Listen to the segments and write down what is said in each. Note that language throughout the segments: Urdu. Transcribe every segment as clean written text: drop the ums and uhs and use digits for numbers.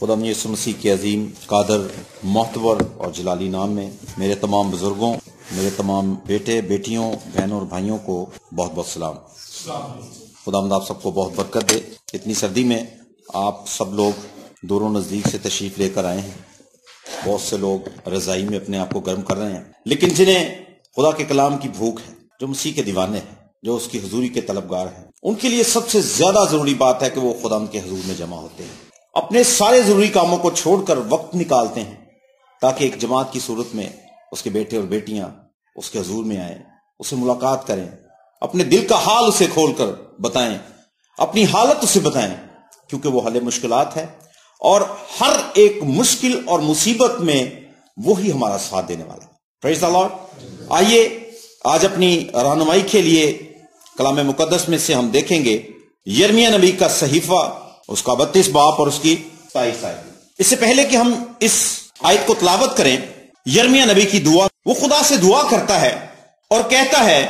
خدا یسوع مسیح کے عظیم قادر معتبر اور جلالی نام میں میرے تمام بزرگوں، میرے تمام بیٹے بیٹیوں، بہنوں اور بھائیوں کو بہت بہت سلام۔ خداوند آپ سب کو بہت برکت دے۔ اتنی سردی میں آپ سب لوگ دور و نزدیک سے تشریف لے کر آئے ہیں۔ بہت سے لوگ رضائی میں اپنے آپ کو گرم کر رہے ہیں، لیکن جنہیں خدا کے کلام کی بھوک ہے، جو مسیح کے دیوانے ہیں، جو اس کی حضوری کے طلبگار ہیں، ان کے لیے سب سے زیادہ ضروری بات ہے کہ وہ خدا کے حضور میں جمع ہوتے ہیں، اپنے سارے ضروری کاموں کو چھوڑ کر وقت نکالتے ہیں تاکہ ایک جماعت کی صورت میں اس کے بیٹے اور بیٹیاں اس کے حضور میں آئیں، اسے ملاقات کریں، اپنے دل کا حال اسے کھول کر بتائیں، اپنی حالت اسے بتائیں، کیونکہ وہ حل مشکلات ہے اور ہر ایک مشکل اور مصیبت میں وہی ہمارا ساتھ دینے والا ہے۔ پریز دی لارڈ۔ آئیے آج اپنی رہنمائی کے لیے کلام مقدس میں سے ہم دیکھیں گے یرمیہ نبی کا صحیفہ، اس کا 32 باب اور اس کی 27 آیت۔ اس سے پہلے کہ ہم اس آیت کو تلاوت کریں، یرمیہ نبی کی دعا، وہ خدا سے دعا کرتا ہے اور کہتا ہے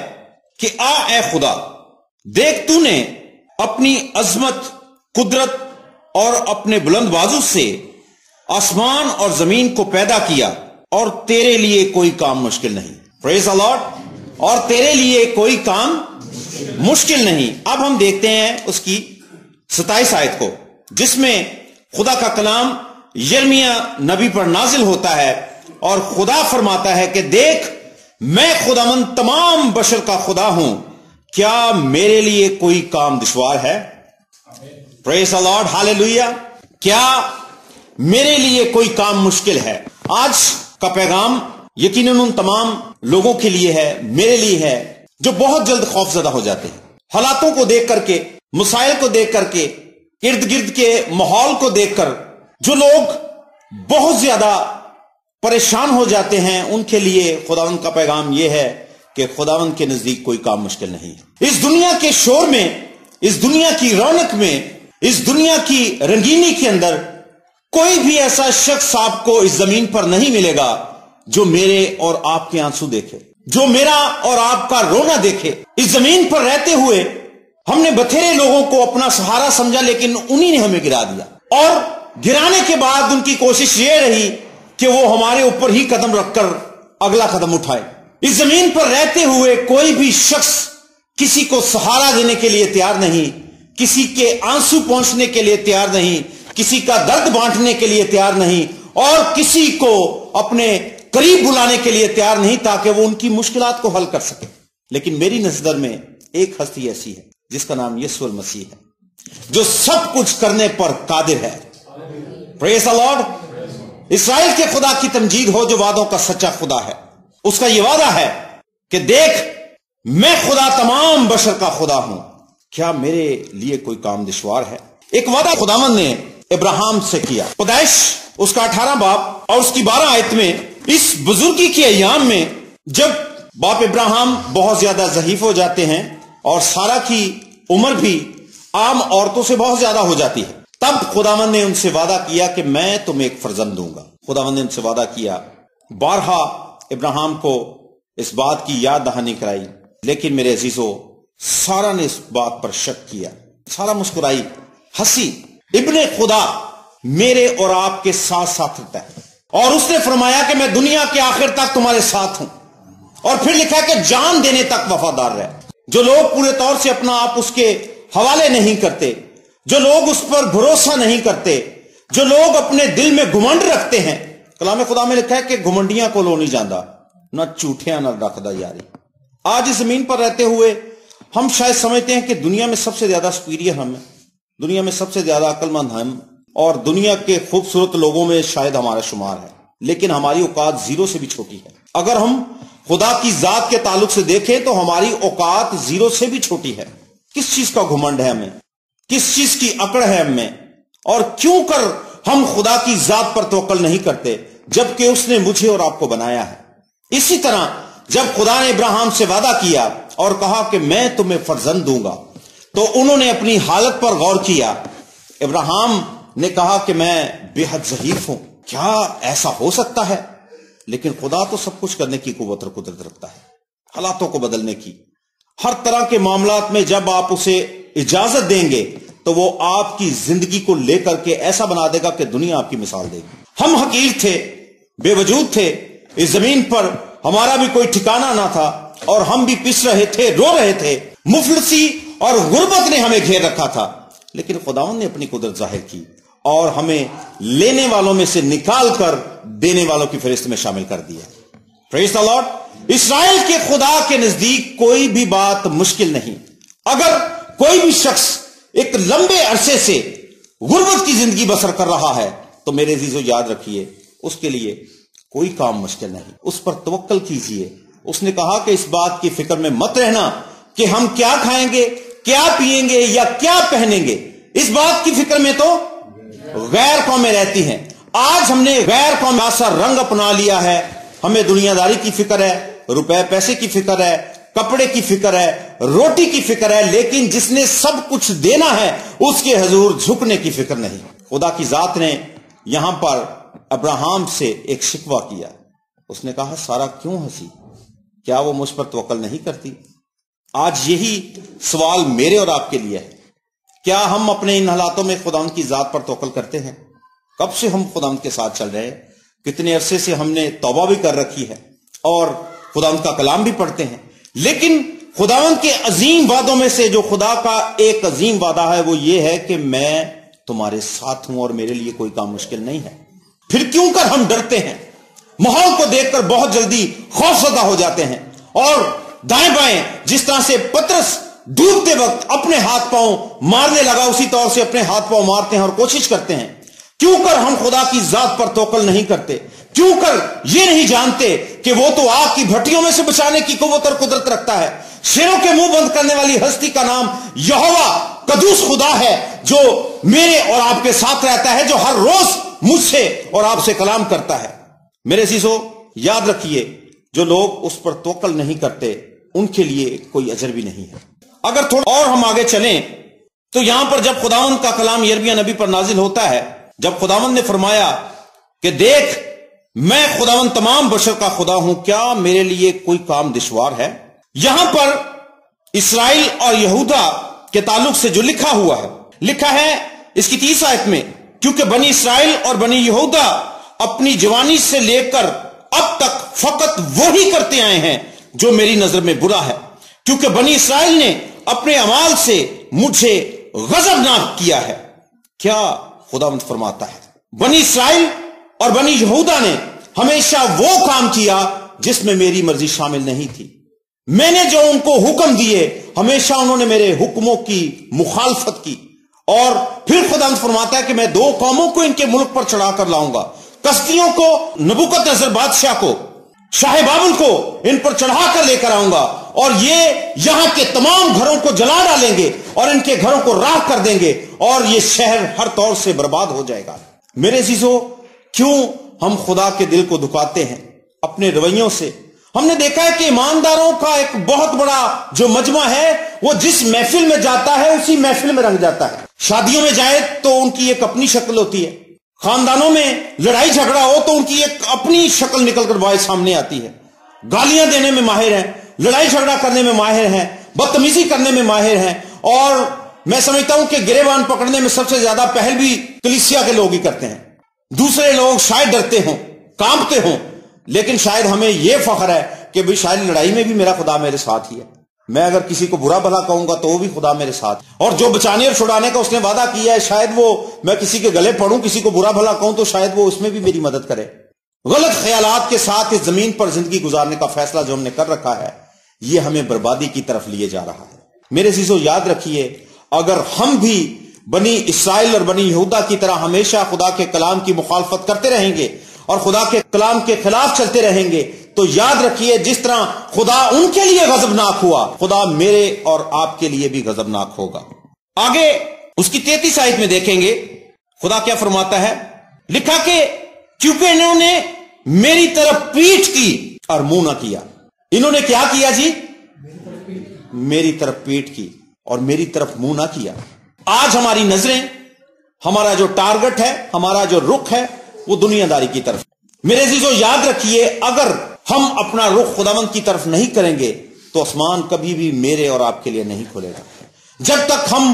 کہ اے خدا، دیکھ تو نے اپنی عظمت، قدرت اور اپنے بلند بازو سے آسمان اور زمین کو پیدا کیا اور تیرے لیے کوئی کام مشکل نہیں۔ پریز دی لارڈ۔ اور تیرے لیے کوئی کام مشکل نہیں۔ اب ہم دیکھتے ہیں اس کی 27 آیت کو، جس میں خدا کا کلام یرمیہ نبی پر نازل ہوتا ہے اور خدا فرماتا ہے کہ دیکھ، میں خداوند تمام بشر کا خدا ہوں، کیا میرے لیے کوئی کام دشوار ہے؟ پریز دی لارڈ، ہاللیلویہ۔ کیا میرے لیے کوئی کام مشکل ہے؟ آج کا پیغام یقیناً ان تمام لوگوں کے لیے ہے، میرے لیے ہے، جو بہت جلد خوف زدہ ہو جاتے ہیں، حالاتوں کو دیکھ کر کے، مسائل کو دیکھ کر کے، ارد گرد کے ماحول کو دیکھ کر جو لوگ بہت زیادہ پریشان ہو جاتے ہیں، ان کے لیے خداوند کا پیغام یہ ہے کہ خداوند کے نزدیک کوئی کام مشکل نہیں ہے۔ اس دنیا کے شور میں، اس دنیا کی رونق میں، اس دنیا کی رنگینی کے اندر کوئی بھی ایسا شخص آپ کو اس زمین پر نہیں ملے گا جو میرے اور آپ کے آنسو دیکھے، جو میرا اور آپ کا رونا دیکھے۔ اس زمین پر رہتے ہوئے ہم نے بتھیرے لوگوں کو اپنا سہارا سمجھا، لیکن انہی نے ہمیں گرا دیا، اور گرانے کے بعد ان کی کوشش یہ رہی کہ وہ ہمارے اوپر ہی قدم رکھ کر اگلا قدم اٹھائے۔ اس زمین پر رہتے ہوئے کوئی بھی شخص کسی کو سہارا دینے کے لیے تیار نہیں، کسی کے آنسو پہنچنے کے لیے تیار نہیں، کسی کا درد بانٹنے کے لیے تیار نہیں، اور کسی کو اپنے قریب بلانے کے لیے تیار نہیں تاکہ وہ ان کی مشکلات کو حل کر سکے۔ لیکن میری نظر میں ایک ہستی ایسی ہے جس کا نام یسوع المسیح ہے، جو سب کچھ کرنے پر قادر ہے۔ پریز دی لارڈ۔ اسرائیل کے خدا کی تمجید ہو جو وعدوں کا سچا خدا ہے۔ اس کا یہ وعدہ ہے کہ دیکھ، میں خدا تمام بشر کا خدا ہوں، کیا میرے لیے کوئی کام دشوار ہے؟ ایک وعدہ خداوند نے ابراہیم سے کیا۔ پیدائش اس کا 18 باب اور اس کی 12 آیت میں، اس بزرگی کے ایام میں جب باپ ابراہیم بہت زیادہ ضعیف ہو جاتے ہیں اور سارا کی عمر بھی عام عورتوں سے بہت زیادہ ہو جاتی ہے، تب خداوند نے ان سے وعدہ کیا کہ میں تمہیں ایک فرزند دوں گا۔ خداوند نے ان سے وعدہ کیا، بارہا ابراہیم کو اس بات کی یاد دہانی کرائی، لیکن میرے عزیزو، سارا نے اس بات پر شک کیا، سارا مسکرائی، ہنسی۔ ابن خدا میرے اور آپ کے ساتھ ساتھ رہتا ہے، اور اس نے فرمایا کہ میں دنیا کے آخر تک تمہارے ساتھ ہوں، اور پھر لکھا کہ جان دینے تک وفادار رہے۔ جو لوگ پورے طور سے اپنا آپ اس کے حوالے نہیں کرتے، جو لوگ اس پر بھروسہ نہیں کرتے، جو لوگ اپنے دل میں گھمنڈ رکھتے ہیں، کلام خدا میں لکھا ہے کہ گھمنڈیاں کو لو نہیں جاندا، نہ جھوٹیاں نہ رکھدا یاری۔ آج اس زمین پر رہتے ہوئے ہم شاید سمجھتے ہیں کہ دنیا میں سب سے زیادہ سپیریئر ہم ہیں، دنیا میں سب سے زیادہ عقل مند ہم، اور دنیا کے خوبصورت لوگوں میں شاید ہمارا شمار ہے، لیکن ہماری اوقات زیرو سے بھی چھوٹی ہے۔ اگر ہم خدا کی ذات کے تعلق سے دیکھیں تو ہماری اوقات زیرو سے بھی چھوٹی ہے۔ کس چیز کا گھمنڈ ہے ہمیں؟ کس چیز کی اکڑ ہے ہم میں؟ اور کیوں کر ہم خدا کی ذات پر توکل نہیں کرتے جبکہ اس نے مجھے اور آپ کو بنایا ہے؟ اسی طرح جب خدا نے ابراہیم سے وعدہ کیا اور کہا کہ میں تمہیں فرزند دوں گا، تو انہوں نے اپنی حالت پر غور کیا۔ ابراہیم نے کہا کہ میں بے حد ضعیف ہوں، کیا ایسا ہو سکتا ہے؟ لیکن خدا تو سب کچھ کرنے کی قوت اور قدرت رکھتا ہے، حالاتوں کو بدلنے کی۔ ہر طرح کے معاملات میں جب آپ اسے اجازت دیں گے تو وہ آپ کی زندگی کو لے کر کے ایسا بنا دے گا کہ دنیا آپ کی مثال دے گی. ہم حقیر تھے, بے وجود تھے, اس زمین پر ہمارا بھی کوئی ٹھکانہ نہ تھا, اور ہم بھی پس رہے تھے, رو رہے تھے. مفلسی اور غربت نے ہمیں گھیر رکھا تھا, لیکن خداوند نے اپنی قدرت ظاہر کی اور ہمیں لینے والوں میں سے نکال کر دینے والوں کی فہرست میں شامل کر دیا. پریز دی لارڈ. اسرائیل کے خدا کے نزدیک کوئی بھی بات مشکل نہیں. اگر کوئی بھی شخص ایک لمبے عرصے سے غربت کی زندگی بسر کر رہا ہے تو میرے عزیزو یاد رکھیے, اس کے لیے کوئی کام مشکل نہیں. اس پر توکل کیجئے. اس نے کہا کہ اس بات کی فکر میں مت رہنا کہ ہم کیا کھائیں گے, کیا پیئیں گے یا کیا پہنیں گے. اس بات کی فکر میں تو غیر قومیں رہتی ہیں. آج ہم نے غیر قوم کا رنگ اپنا لیا ہے. ہمیں دنیا داری کی فکر ہے, روپے پیسے کی فکر ہے, کپڑے کی فکر ہے, روٹی کی فکر ہے, لیکن جس نے سب کچھ دینا ہے اس کے حضور جھکنے کی فکر نہیں. خدا کی ذات نے یہاں پر ابراہیم سے ایک شکوہ کیا. اس نے کہا سارا کیوں ہنسی, کیا وہ مجھ پر توکل نہیں کرتی؟ آج یہی سوال میرے اور آپ کے لیے ہے. کیا ہم اپنے ان حالاتوں میں خداوند کی ذات پر توکل کرتے ہیں؟ کب سے ہم خداوند کے ساتھ چل رہے ہیں؟ کتنے عرصے سے ہم نے توبہ بھی کر رکھی ہے اور خداوند کا کلام بھی پڑھتے ہیں, لیکن خداوند کے عظیم وعدوں میں سے جو خدا کا ایک عظیم وعدہ ہے وہ یہ ہے کہ میں تمہارے ساتھ ہوں اور میرے لیے کوئی کام مشکل نہیں ہے. پھر کیوں کر ہم ڈرتے ہیں؟ ماحول کو دیکھ کر بہت جلدی خوف زدہ ہو جاتے ہیں اور دائیں بائیں جس طرح سے پترس ڈوبتے وقت اپنے ہاتھ پاؤں مارنے لگا اسی طور سے اپنے ہاتھ پاؤں مارتے ہیں اور کوشش کرتے ہیں. کیوں کر ہم خدا کی ذات پر توکل نہیں کرتے؟ کیوں کر یہ نہیں جانتے کہ وہ تو آگ کی بھٹیوں میں سے بچانے کی قوت اور قدرت رکھتا ہے. شیروں کے منہ بند کرنے والی ہستی کا نام یہوہ قدوس خدا ہے, جو میرے اور آپ کے ساتھ رہتا ہے, جو ہر روز مجھ سے اور آپ سے کلام کرتا ہے. میرے عزیزو یاد رکھیے, جو لوگ اس پر توکل نہیں کرتے ان کے لیے کوئی اجر بھی نہیں ہے. اگر تھوڑا اور ہم آگے چلیں تو یہاں پر جب خداوند کا کلام یرمیہ نبی پر نازل ہوتا ہے, جب خداوند نے فرمایا کہ دیکھ میں خداوند تمام بشر کا خدا ہوں, کیا میرے لیے کوئی کام دشوار ہے؟ یہاں پر اسرائیل اور یہودا کے تعلق سے جو لکھا ہوا ہے, لکھا ہے اس کی 30 آیت میں, کیونکہ بنی اسرائیل اور بنی یہودا اپنی جوانی سے لے کر اب تک فقط وہی کرتے آئے ہیں جو میری نظر میں برا ہے, کیونکہ بنی اسرائیل نے اپنے اعمال سے مجھے غضبناک کیا ہے. کیا خداوند فرماتا ہے؟ بنی اسرائیل اور بنی یہودا نے ہمیشہ وہ کام کیا جس میں میری مرضی شامل نہیں تھی. میں نے جو ان کو حکم دیے ہمیشہ انہوں نے میرے حکموں کی مخالفت کی. اور پھر خداوند فرماتا ہے کہ میں 2 قوموں کو ان کے ملک پر چڑھا کر لاؤں گا, کسدیوں کو, نبوکت نصر بادشاہ کو, شاہ بابل کو ان پر چڑھا کر لے کر آؤں گا, اور یہ یہاں کے تمام گھروں کو جلا ڈالیں گے اور ان کے گھروں کو راکھ کر دیں گے اور یہ شہر ہر طور سے برباد ہو جائے گا. میرے عزیزو, کیوں ہم خدا کے دل کو دکھاتے ہیں اپنے رویوں سے؟ ہم نے دیکھا ہے کہ ایمانداروں کا ایک بہت بڑا جو مجمع ہے وہ جس محفل میں جاتا ہے اسی محفل میں رنگ جاتا ہے. شادیوں میں جائے تو ان کی ایک اپنی شکل ہوتی ہے, خاندانوں میں لڑائی جھگڑا ہو تو ان کی ایک اپنی شکل نکل کر باہر سامنے آتی ہے. گالیاں دینے میں ماہر ہیں, لڑائی جھگڑا کرنے میں ماہر ہیں, بدتمیزی کرنے میں ماہر ہیں, اور میں سمجھتا ہوں کہ گریبان پکڑنے میں سب سے زیادہ پہل بھی کلیسیا کے لوگ ہی کرتے ہیں. دوسرے لوگ شاید ڈرتے ہوں, کانپتے ہوں, لیکن شاید ہمیں یہ فخر ہے کہ بھی شاید لڑائی میں بھی میرا خدا میرے ساتھ ہی ہے. میں اگر کسی کو برا بھلا کہوں گا تو وہ بھی خدا میرے ساتھ, اور جو بچانے اور چھڑانے کا اس نے وعدہ کیا ہے شاید وہ میں کسی کے گلے پڑوں, کسی کو برا بھلا کہوں تو شاید وہ اس میں بھی میری مدد کرے. غلط خیالات کے ساتھ اس زمین پر زندگی گزارنے کا فیصلہ جو ہم نے کر رکھا ہے یہ ہمیں بربادی کی طرف لیے جا رہا ہے. میرے عزیزو یاد رکھیے, اگر ہم بھی بنی اسرائیل اور بنی یہودا کی طرح ہمیشہ خدا کے کلام کی مخالفت کرتے رہیں گے اور خدا کے کلام کے خلاف چلتے رہیں گے تو یاد رکھیے جس طرح خدا ان کے لیے غضبناک ہوا, خدا میرے اور آپ کے لیے بھی غضبناک ہوگا. آگے اس کی 33 آیت میں دیکھیں گے خدا کیا فرماتا ہے. لکھا کہ کیونکہ انہوں نے میری طرف پیٹھ کی اور منہ نہ کیا. انہوں نے کیا کیا جی؟ میری طرف پیٹھ کی اور میری طرف منہ نہ کیا. آج ہماری نظریں, ہمارا جو ٹارگٹ ہے, ہمارا جو رخ ہے وہ دنیا داری کی طرف. میرے عزیزو یاد رکھیے اگر ہم اپنا رخ خداوند کی طرف نہیں کریں گے تو آسمان کبھی بھی میرے اور آپ کے لیے نہیں کھلے گا. جب تک ہم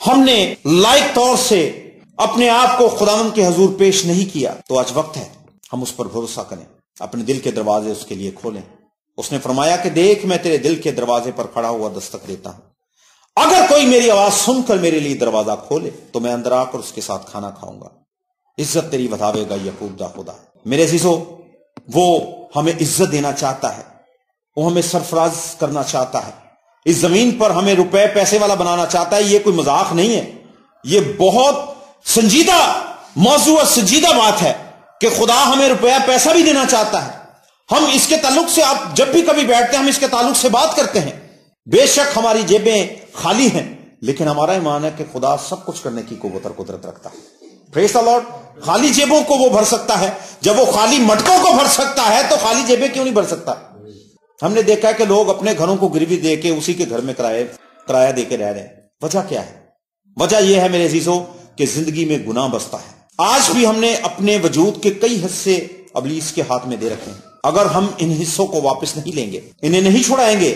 ہم نے لائق طور سے اپنے آپ کو خداوند کے حضور پیش نہیں کیا، تو آج وقت ہے ہم اس پر بھروسہ کریں، اپنے دل کے دروازے اس کے لیے کھولیں۔ اس نے فرمایا کہ دیکھ میں تیرے دل کے دروازے پر کھڑا ہوا دستک دیتا ہوں، اگر کوئی میری آواز سن کر میرے لیے دروازہ کھولے تو میں اندر آ کر اس کے ساتھ کھانا کھاؤں گا، عزت تیری بتاوے گا یعقوب دا خدا۔ میرے عزیزو، وہ ہمیں عزت دینا چاہتا ہے، وہ ہمیں سرفراز کرنا چاہتا ہے، اس زمین پر ہمیں روپے پیسے والا بنانا چاہتا ہے۔ یہ کوئی مذاق نہیں ہے، یہ بہت سنجیدہ موضوع اور سنجیدہ بات ہے کہ خدا ہمیں روپیہ پیسہ بھی دینا چاہتا ہے۔ ہم اس کے تعلق سے، آپ جب بھی کبھی بیٹھتے ہیں ہم اس کے تعلق سے بات کرتے ہیں۔ بے شک ہماری جیبیں خالی ہیں، لیکن ہمارا ایمان ہے کہ خدا سب کچھ کرنے کی قوت اور قدرت رکھتا ہے۔ پریز دی لارڈ۔ خالی جیبوں کو وہ بھر سکتا ہے، جب وہ خالی مٹکوں کو بھر سکتا ہے تو خالی جیبیں کیوں نہیں بھر سکتا؟ ہم نے دیکھا ہے کہ لوگ اپنے گھروں کو گروی دے کے اسی کے گھر میں کرایہ دے کے رہ رہے ہیں۔ وجہ کیا ہے؟ وجہ یہ ہے میرے عزیزوں کہ زندگی میں گناہ بستا ہے۔ آج بھی ہم نے اپنے وجود کے کئی حصے ابلیس کے ہاتھ میں دے رکھے ہیں۔ اگر ہم ان حصوں کو واپس نہیں لیں گے، انہیں نہیں چھڑائیں گے،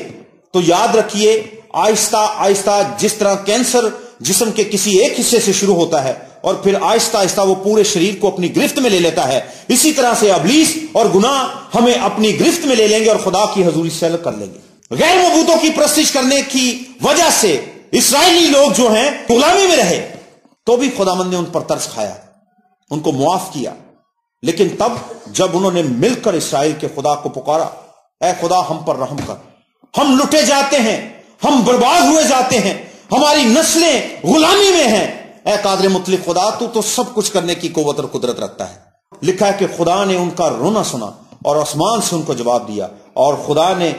تو یاد رکھیے آہستہ آہستہ جس طرح کینسر جسم کے کسی ایک حصے سے شروع ہوتا ہے اور پھر آہستہ آہستہ وہ پورے شریر کو اپنی گرفت میں لے لیتا ہے، اسی طرح سے ابلیس اور گناہ ہمیں اپنی گرفت میں لے لیں گے اور خدا کی حضوری سے الگ کر لیں گے۔ غیر معبودوں کی پرستش کرنے کی وجہ سے اسرائیلی لوگ جو ہیں غلامی میں رہے، تو بھی خداوند نے ان پر ترس کھایا، ان کو معاف کیا۔ لیکن تب جب انہوں نے مل کر اسرائیل کے خدا کو پکارا، اے خدا ہم پر رحم کر، ہم لٹے جاتے ہیں، ہم برباد ہوئے جاتے ہیں، ہماری نسلیں غلامی میں ہیں، اے قادر مطلق خدا تو سب کچھ کرنے کی قوت اور قدرت رکھتا ہے۔ لکھا ہے کہ خدا نے ان کا رونا سنا اور آسمان سے ان کو جواب دیا، اور خدا نے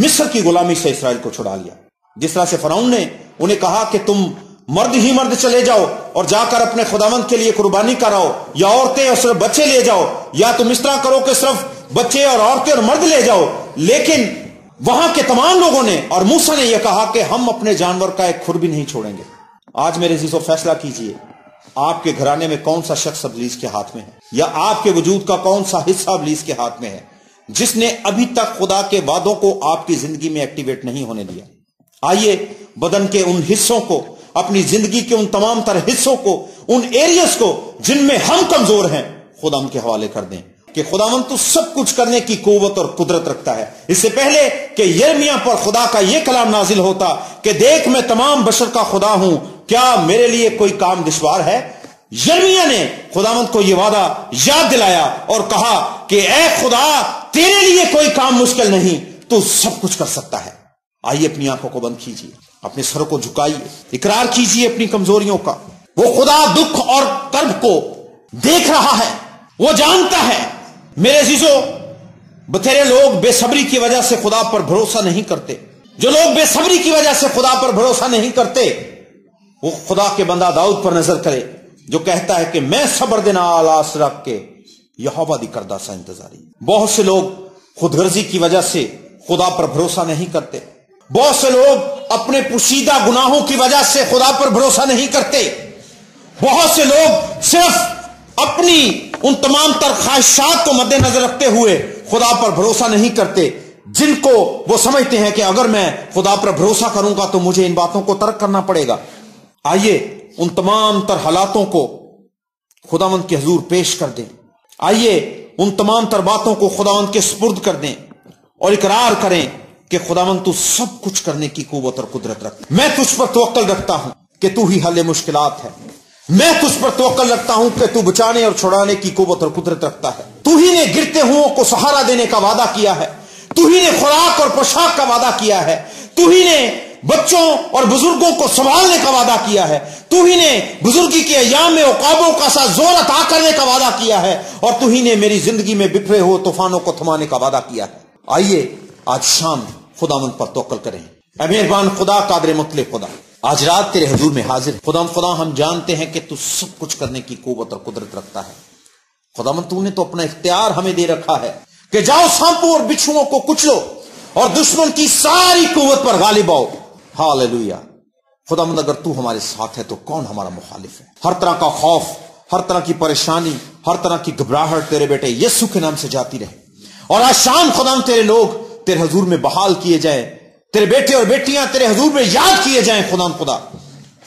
مصر کی غلامی سے اسرائیل کو چھڑا لیا۔ جس طرح سے فرعون نے انہیں کہا کہ تم مرد ہی مرد چلے جاؤ اور جا کر اپنے خداوند کے لیے قربانی کراؤ، یا عورتیں اور صرف بچے لے جاؤ، یا تم اس طرح کرو کہ صرف بچے اور عورتیں اور مرد لے جاؤ، لیکن وہاں کے تمام لوگوں نے اور موسیٰ نے یہ کہا کہ ہم اپنے جانور کا ایک کھر بھی نہیں چھوڑیں گے۔ آج میرے عزیزو فیصلہ کیجئے، آپ کے گھرانے میں کون سا شخص ابلیس کے ہاتھ میں ہے، یا آپ کے وجود کا کون سا حصہ ابلیس کے ہاتھ میں ہے جس نے ابھی تک خدا کے وعدوں کو آپ کی زندگی میں ایکٹیویٹ نہیں ہونے دیا۔ آئیے بدن کے ان حصوں کو، اپنی زندگی کے ان تمام تر حصوں کو، ان ایریاز کو جن میں ہم کمزور ہیں، خداوند کے حوالے کر دیں کہ خداوند تو سب کچھ کرنے کی قوت اور قدرت رکھتا ہے۔ اس سے پہلے کہ یرمیہ پر خدا کا یہ کلام نازل ہوتا کہ دیکھ میں تمام بشر کا خدا ہوں، کیا میرے لیے کوئی کام دشوار ہے؟ یرمیہ نے خداوند کو یہ وعدہ یاد دلایا اور کہا کہ اے خدا تیرے لیے کوئی کام مشکل نہیں، تو سب کچھ کر سکتا ہے۔ آئیے اپنی آنکھوں کو بند کیجیے، اپنے سر کو جھکائیے، اقرار کیجیے اپنی کمزوریوں کا۔ وہ خدا دکھ اور کرب کو دیکھ رہا ہے، وہ جانتا ہے۔ میرے عزیزو، بتھیرے لوگ بے صبری کی وجہ سے خدا پر بھروسہ نہیں کرتے۔ جو لوگ بے صبری کی وجہ سے خدا پر بھروسہ نہیں کرتے، وہ خدا کے بندہ داؤد پر نظر کرے جو کہتا ہے کہ میں صبر دینا آلاس رکھ کے یہوہ دی کردہ سا انتظاری۔ بہت سے لوگ خود غرضی کی وجہ سے خدا پر بھروسہ نہیں کرتے، بہت سے لوگ اپنے پوشیدہ گناہوں کی وجہ سے خدا پر بھروسہ نہیں کرتے، بہت سے لوگ صرف اپنی ان تمام تر خواہشات کو مد نظر رکھتے ہوئے خدا پر بھروسہ نہیں کرتے، جن کو وہ سمجھتے ہیں کہ اگر میں خدا پر بھروسہ کروں گا تو مجھے ان باتوں کو ترک کرنا پڑے گا۔ آئیے ان تمام تر حالاتوں کو خداوند کے حضور پیش کر دیں، آئیے ان تمام تر باتوں کو خداوند کے سپرد کر دیں اور اقرار کریں کہ خداوند تو سب کچھ کرنے کی قوت اور قدرت رکھتا ہے۔ میں تجھ پر توکل رکھتا ہوں کہ تو ہی حل مشکلات ہے، میں تجھ پر توکل رکھتا ہوں کہ تو بچانے اور چھڑانے کی قوت اور قدرت رکھتا ہے۔ تو ہی نے گرتے ہوں کو سہارا دینے کا وعدہ کیا ہے، تو ہی نے خوراک اور پوشاک کا وعدہ کیا ہے، تو ہی نے بچوں اور بزرگوں کو سنبھالنے کا وعدہ کیا ہے، تو ہی نے بزرگی کے ایام میں عقابوں کا سا زور عطا کرنے کا وعدہ کیا ہے، اور تو ہی نے میری زندگی میں بکھرے ہوئے طوفانوں کو تھمانے کا وعدہ کیا ہے۔ آئیے آج شام خداوند پر توکل کریں۔ اے مہربان خدا، قادر مطلق خدا، آج رات تیرے حضور میں حاضر خدا ہم جانتے ہیں کہ تو سب کچھ کرنے کی قوت اور قدرت رکھتا ہے۔ خداوند تو نے تو اپنا اختیار ہمیں دے رکھا ہے کہ جاؤ سانپوں اور بچھوؤں کو کچلو اور دشمن کی ساری قوت پر غالب آؤ۔ ہاللویہ۔ خداوند اگر تو ہمارے ساتھ ہے تو کون ہمارا مخالف ہے؟ ہر طرح کا خوف، ہر طرح کی پریشانی، ہر طرح کی گھبراہٹ تیرے بیٹے یسوع کے نام سے جاتی رہے، اور آج شام خداوند تیرے لوگ تیرے حضور میں بحال کیے جائیں، تیرے بیٹے اور بیٹیاں تیرے حضور میں یاد کیے جائیں۔ خدا